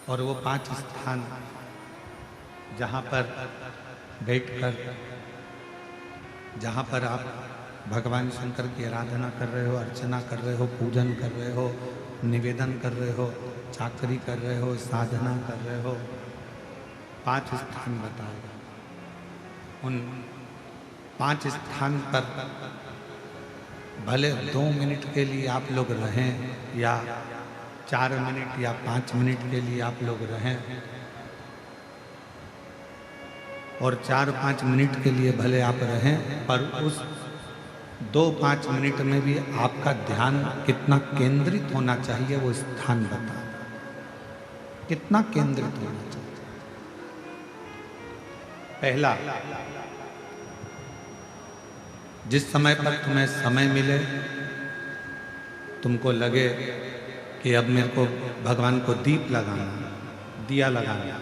और वो 5 स्थान जहाँ पर बैठकर, जहाँ पर आप भगवान शंकर की आराधना कर रहे हो, अर्चना कर रहे हो, पूजन कर रहे हो, निवेदन कर रहे हो, चाकरी कर रहे हो, साधना कर रहे हो, 5 स्थान बताए। उन 5 स्थान पर भले 2 मिनट के लिए आप लोग रहें या 4 मिनट या 5 मिनट के लिए आप लोग रहें, और 4-5 मिनट के लिए भले आप रहें, पर उस 2-5 मिनट में भी आपका ध्यान कितना केंद्रित होना चाहिए वो स्थान बता, कितना केंद्रित होना चाहिए। पहला, जिस समय पर तुम्हें समय मिले, तुमको लगे कि अब मेरे को भगवान को दीप लगाना, दिया लगाना,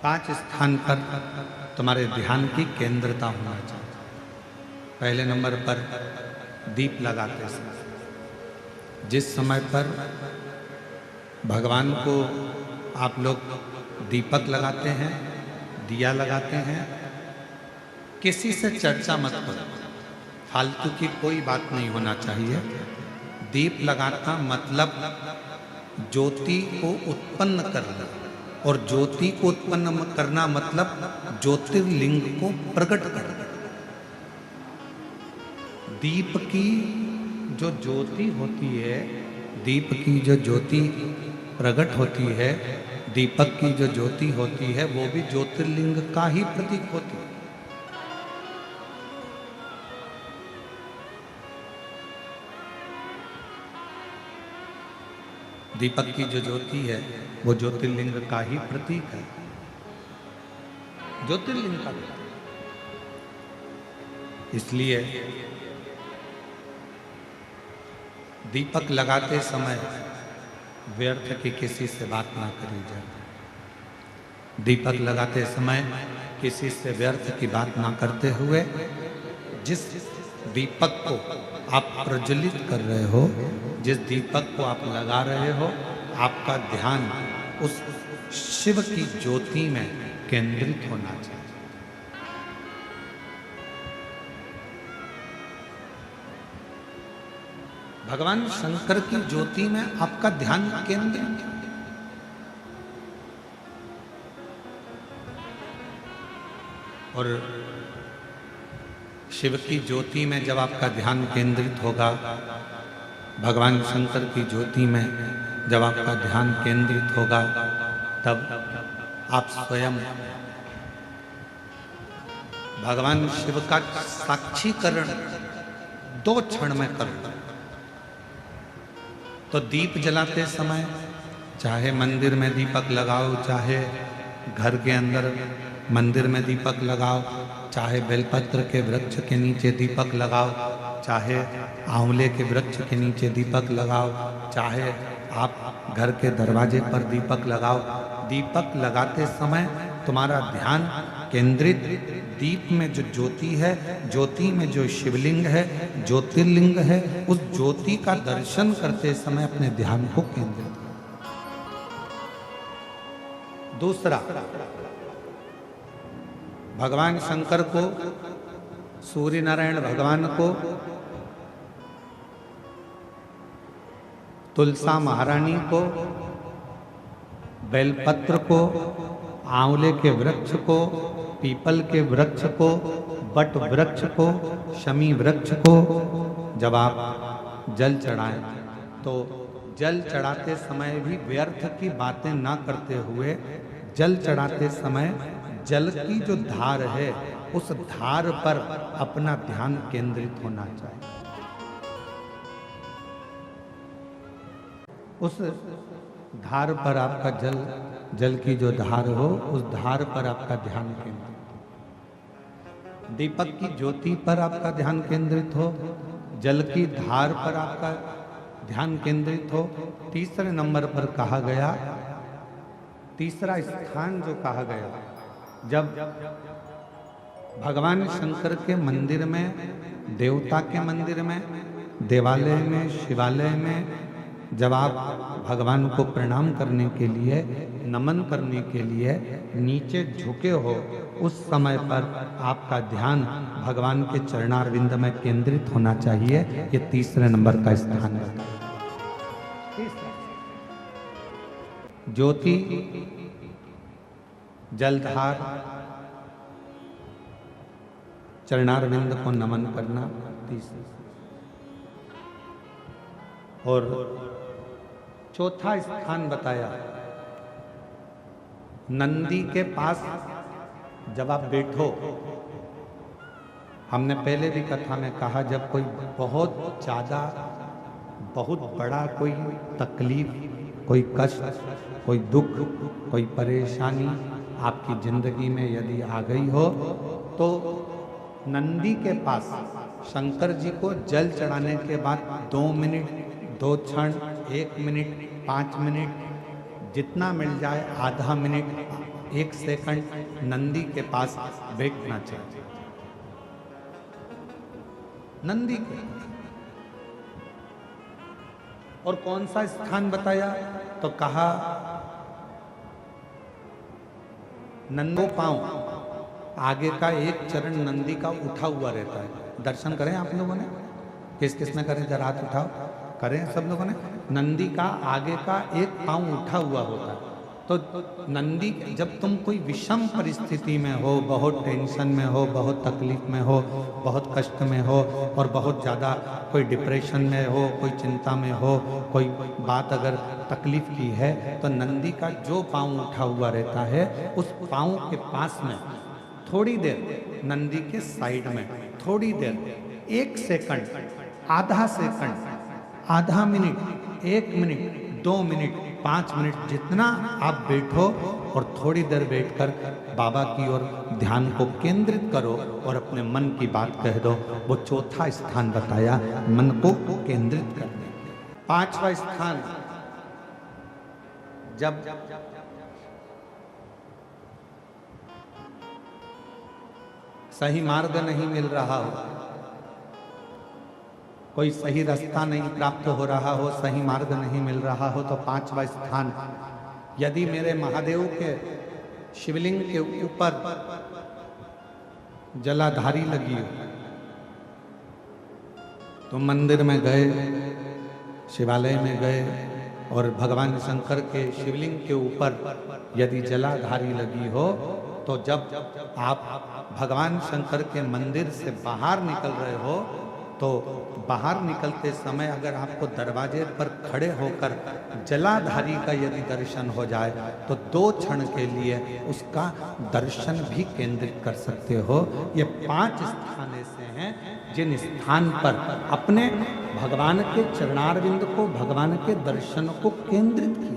5 स्थान पर तुम्हारे ध्यान की केंद्रता होना चाहिए। पहले नंबर पर दीप लगाते समय, जिस समय पर भगवान को आप लोग दीपक लगाते हैं, दिया लगाते हैं, किसी से चर्चा मत करो, फालतू की कोई बात नहीं होना चाहिए। दीप लगाना मतलब ज्योति को उत्पन्न करना, और ज्योति को उत्पन्न करना मतलब ज्योतिर्लिंग को प्रकट करना। दीप की जो ज्योति होती है, दीप की जो ज्योति प्रकट होती है, दीपक की जो ज्योति होती है, वो भी ज्योतिर्लिंग का ही प्रतीक होती है। दीपक की जो ज्योति है वो ज्योतिर्लिंग का ही प्रतीक है, ज्योतिर्लिंग का प्रतीक। इसलिए दीपक लगाते समय व्यर्थ की किसी से बात ना करी जाए। दीपक लगाते समय किसी से व्यर्थ की बात ना करते हुए, जिस दीपक को आप प्रज्वलित कर रहे हो, जिस दीपक को आप लगा रहे हो, आपका ध्यान उस शिव की ज्योति में केंद्रित होना चाहिए। भगवान शंकर की ज्योति में आपका ध्यान केंद्रित है। और शिव की ज्योति में जब आपका ध्यान केंद्रित होगा, भगवान शंकर की ज्योति में जब आपका ध्यान केंद्रित होगा, तब आप स्वयं भगवान शिव का साक्षीकरण 2 क्षण में कर लो। तो दीप जलाते समय चाहे मंदिर में दीपक लगाओ, चाहे घर के अंदर मंदिर में दीपक लगाओ, चाहे बेलपत्र के वृक्ष के नीचे दीपक लगाओ, चाहे आंवले के वृक्ष के नीचे दीपक लगाओ, चाहे आप घर के दरवाजे पर दीपक लगाओ। दीपक लगाते समय तुम्हारा ध्यान केंद्रित दीप में जो ज्योति है, ज्योति में जो शिवलिंग है, ज्योतिर्लिंग है, उस ज्योति का दर्शन करते समय अपने ध्यान को केंद्रित करो। दूसरा, भगवान शंकर को, सूर्य नारायण भगवान को, तुलसा महारानी को, बेलपत्र को, आंवले के वृक्ष को, पीपल के वृक्ष को, बट वृक्ष को, शमी वृक्ष को जब आप जल चढ़ाएं, तो जल चढ़ाते समय भी व्यर्थ की बातें ना करते हुए, जल चढ़ाते समय जल की जो धार है, उस धार पर अपना ध्यान केंद्रित होना चाहिए। उस धार पर आपका जल की जो धार हो, उस धार पर आपका ध्यान केंद्रित हो। दीपक की ज्योति पर आपका ध्यान केंद्रित हो, जल की धार पर आपका ध्यान केंद्रित हो। तीसरे नंबर पर कहा गया, तीसरा स्थान जो कहा गया, जब भगवान शंकर के मंदिर में, देवता के मंदिर में, देवालय में, शिवालय में जब आप भगवान को प्रणाम करने के लिए, नमन करने के लिए नीचे झुके हो, उस समय पर आपका ध्यान भगवान के चरणारविंद में केंद्रित होना चाहिए। ये तीसरे नंबर का स्थान है। ज्योति, जलधार, चरणारविंद को नमन करना तीसरा। और चौथा स्थान बताया, नंदी के पास जब आप बैठो, हमने पहले भी कथा में कहा, जब कोई बहुत ज़्यादा, बहुत बड़ा कोई तकलीफ, कोई कष्ट, कोई दुख, कोई परेशानी आपकी जिंदगी में यदि आ गई हो, तो नंदी के पास शंकर जी को जल चढ़ाने के बाद 2 मिनट, 2 क्षण, 1 मिनट, 5 मिनट, जितना मिल जाए, आधा मिनट, 1 सेकंड नंदी के पास बैठना चाहिए। नंदी के, और कौन सा स्थान बताया? तो कहा नंदो पांव, आगे का एक चरण नंदी का उठा हुआ रहता है। दर्शन करें आप लोगों ने, किस किस ने करें? जरा हाथ उठाओ, करें सब लोगों ने। नंदी का आगे का एक पांव उठा हुआ होता है। तो नंदी, जब तुम कोई विषम परिस्थिति में हो, बहुत टेंशन में हो, बहुत तकलीफ में हो, बहुत कष्ट में हो, और बहुत ज़्यादा कोई डिप्रेशन में हो, कोई चिंता में हो, कोई बात अगर तकलीफ की है, तो नंदी का जो पांव उठा हुआ रहता है, उस पांव के पास में थोड़ी देर, नंदी के साइड में थोड़ी देर, 1 सेकंड, आधा सेकंड, आधा मिनट, 1 मिनट, 2 मिनट, 5 मिनट, जितना आप बैठो, और थोड़ी देर बैठकर बाबा की ओर ध्यान को केंद्रित करो और अपने मन की बात कह दो। वो चौथा स्थान बताया, मन को केंद्रित करने। 5वां स्थान, जब सही मार्ग नहीं मिल रहा हो, कोई सही रास्ता नहीं प्राप्त हो रहा हो, सही मार्ग नहीं मिल रहा हो, तो 5वां स्थान, यदि मेरे महादेव के शिवलिंग के ऊपर जलाधारी लगी हो, तो मंदिर में गए, शिवालय में गए, और भगवान शंकर के शिवलिंग के ऊपर यदि जलाधारी लगी हो, तो जब आप भगवान शंकर के मंदिर से बाहर निकल रहे हो, तो बाहर निकलते समय अगर आपको दरवाजे पर खड़े होकर जलाधारी का यदि दर्शन हो जाए, तो 2 क्षण के लिए उसका दर्शन भी केंद्रित कर सकते हो। ये 5 स्थान ऐसे हैं जिन स्थान पर अपने भगवान के चरणारविंद को, भगवान के दर्शन को केंद्रित किया।